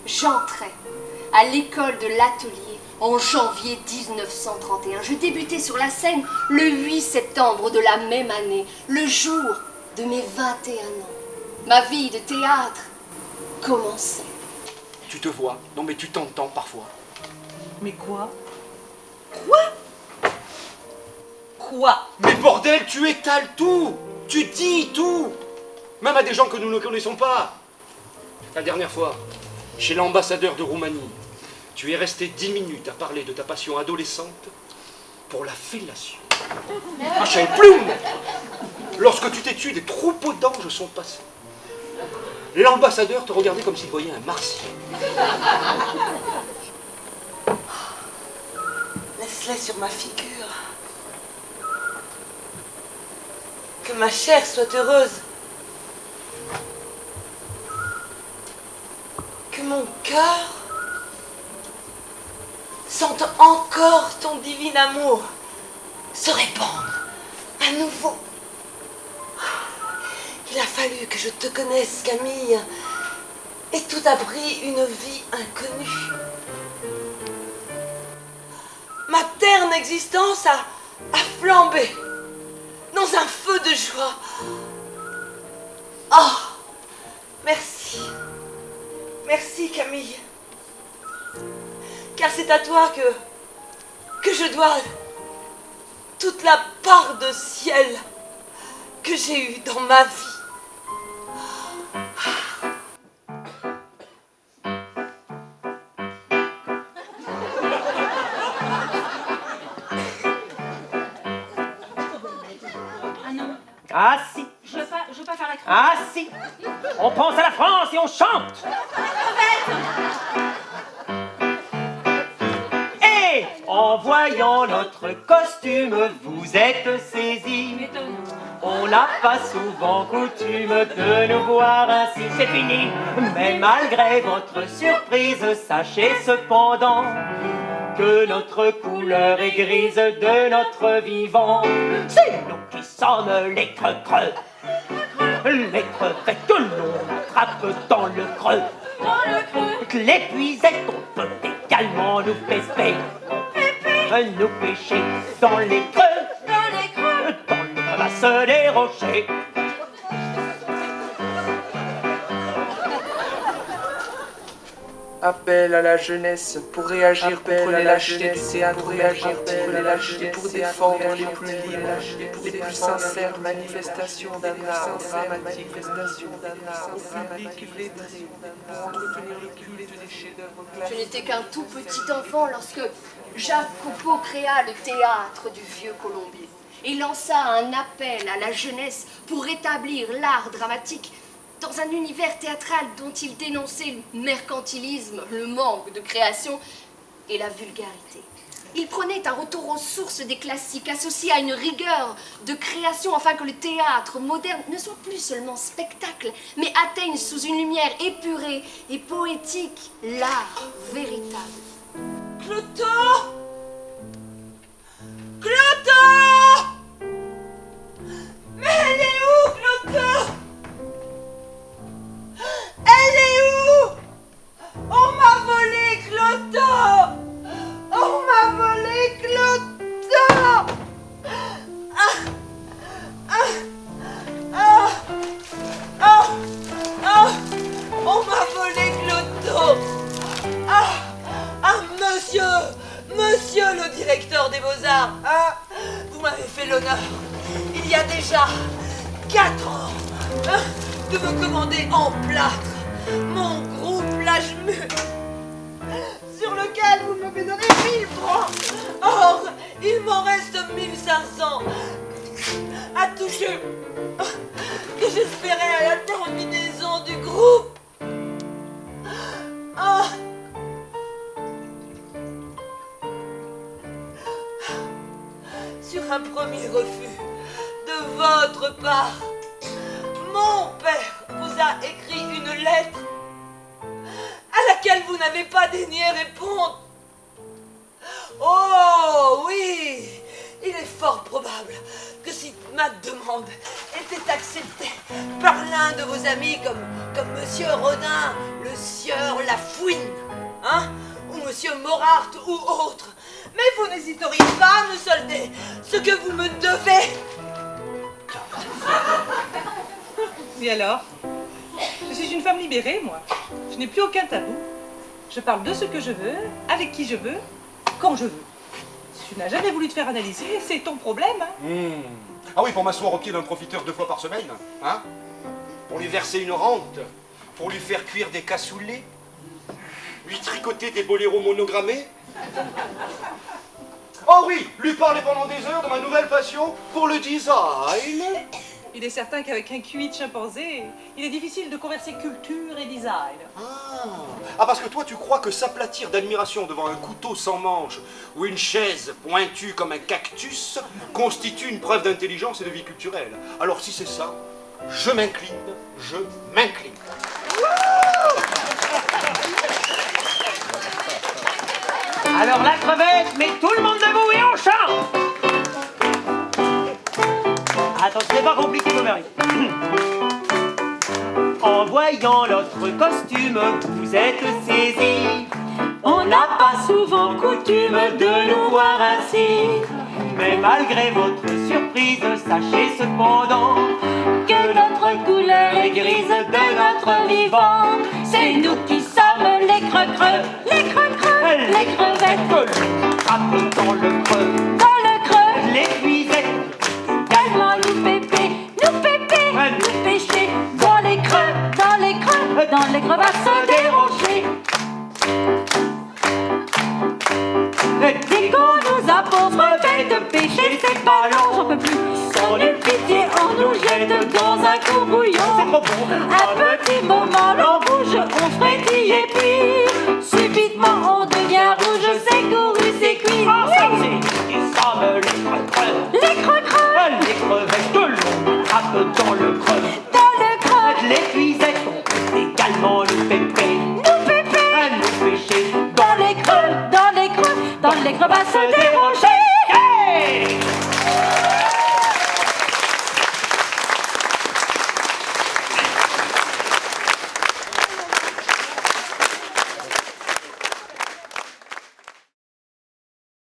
J'entrais à l'école de l'Atelier en janvier 1931. Je débutais sur la scène le 8 septembre de la même année, le jour de mes 21 ans. Ma vie de théâtre commençait. Tu te vois, non mais tu t'entends parfois. Mais quoi? Quoi? Mais bordel, tu étales tout! Tu dis tout! Même à des gens que nous ne connaissons pas. La dernière fois, chez l'ambassadeur de Roumanie, tu es resté 10 minutes à parler de ta passion adolescente pour la fellation. Machin ploum! Lorsque tu t'es tué, des troupeaux d'anges sont passés. L'ambassadeur te regardait comme s'il voyait un martien. Laisse-les sur ma figure. Que ma chair soit heureuse. Que mon cœur sente encore ton divin amour se répandre à nouveau. Il a fallu que je te connaisse, Camille, et tout a pris une vie inconnue. Ma terne existence a flambé dans un feu de joie. Oh, merci. Merci, Camille. Car c'est à toi que je dois toute la part de ciel que j'ai eue dans ma vie. Ah si. Je veux pas faire la crème. Ah si. On pense à la France et on chante. Et en voyant notre costume, vous êtes saisis. On n'a pas souvent coutume de nous voir ainsi. C'est fini. Mais malgré votre surprise, sachez cependant que notre couleur est grise de notre vivant. C'est nous qui sommes les creux-creux, les crevettes que l'on attrape dans le creux. Les puisettes qu'on peut également nous pester, nous pêcher dans les creux, dans les crevasses des rochers. Appel à la jeunesse pour réagir contre les lâchetés du théâtre, pour réagir contre les lâchetés, pour défendre les plus libres, les plus sincères manifestations d'un art dramatique, au public lettré, pour entretenir le culte des chefs-d'œuvre classiques. Je n'étais qu'un tout petit enfant lorsque Jacques Copeau créa le théâtre du Vieux Colombier et lança un appel à la jeunesse pour rétablir l'art dramatique dans un univers théâtral dont il dénonçait le mercantilisme, le manque de création et la vulgarité. Il prenait un retour aux sources des classiques associé à une rigueur de création afin que le théâtre moderne ne soit plus seulement spectacle, mais atteigne sous une lumière épurée et poétique l'art véritable. Cloto! Cloto! Mais elle est où, Cloto? Elle est où? On m'a volé Cloto! On m'a volé Cloto! On m'a volé Cloto! Monsieur le directeur des Beaux-Arts, vous m'avez fait l'honneur, il y a déjà 4 ans, de me commander en plâtre mon gros plage-mur, sur lequel vous m'avez donné 1000 francs. Or, il m'en reste 1500 à toucher, que j'espérais à la terminaison du groupe. refus de votre part. Mon père vous a écrit une lettre à laquelle vous n'avez pas daigné répondre. Oh oui, il est fort probable que si ma demande était acceptée par l'un de vos amis comme Monsieur Rodin, le sieur Lafouine, hein, ou Monsieur Morart ou autre, mais vous n'hésiteriez pas à me solder ce que vous me devez. Et alors? Je suis une femme libérée, moi. Je n'ai plus aucun tabou. Je parle de ce que je veux, avec qui je veux, quand je veux. Tu n'as jamais voulu te faire analyser, c'est ton problème, hein? Ah oui, pour m'asseoir au pied d'un profiteur 2 fois par semaine, hein? Pour lui verser une rente, pour lui faire cuire des cassoulets, lui tricoter des boléros monogrammés. Oh oui, lui parler pendant des heures de ma nouvelle passion pour le design. Il est certain qu'avec un QI de chimpanzé, il est difficile de converser culture et design. Ah, parce que toi, tu crois que s'aplatir d'admiration devant un couteau sans manche ou une chaise pointue comme un cactus constitue une preuve d'intelligence et de vie culturelle. Alors si c'est ça, je m'incline, je m'incline. Alors la crevette, met tout le monde debout et on chante. Attends, c'est pas compliqué, mon mari. En voyant notre costume, vous êtes saisis. On n'a pas souvent coutume de nous voir ainsi. Mais malgré votre surprise, sachez cependant que notre couleur est grise de notre vivant. C'est nous qui sommes les creux-creux, les creux-creux, les crevettes. Frappe dans le creux, les cuisettes. Tellement nous pépé, nous pêcher dans les crevasses dérochées. Dès qu'on nous a pauvres bêtes de pêcher ces ballons, j'en peux plus. Sans nulle pitié, on nous jette dans un courbouillon. Un petit moment,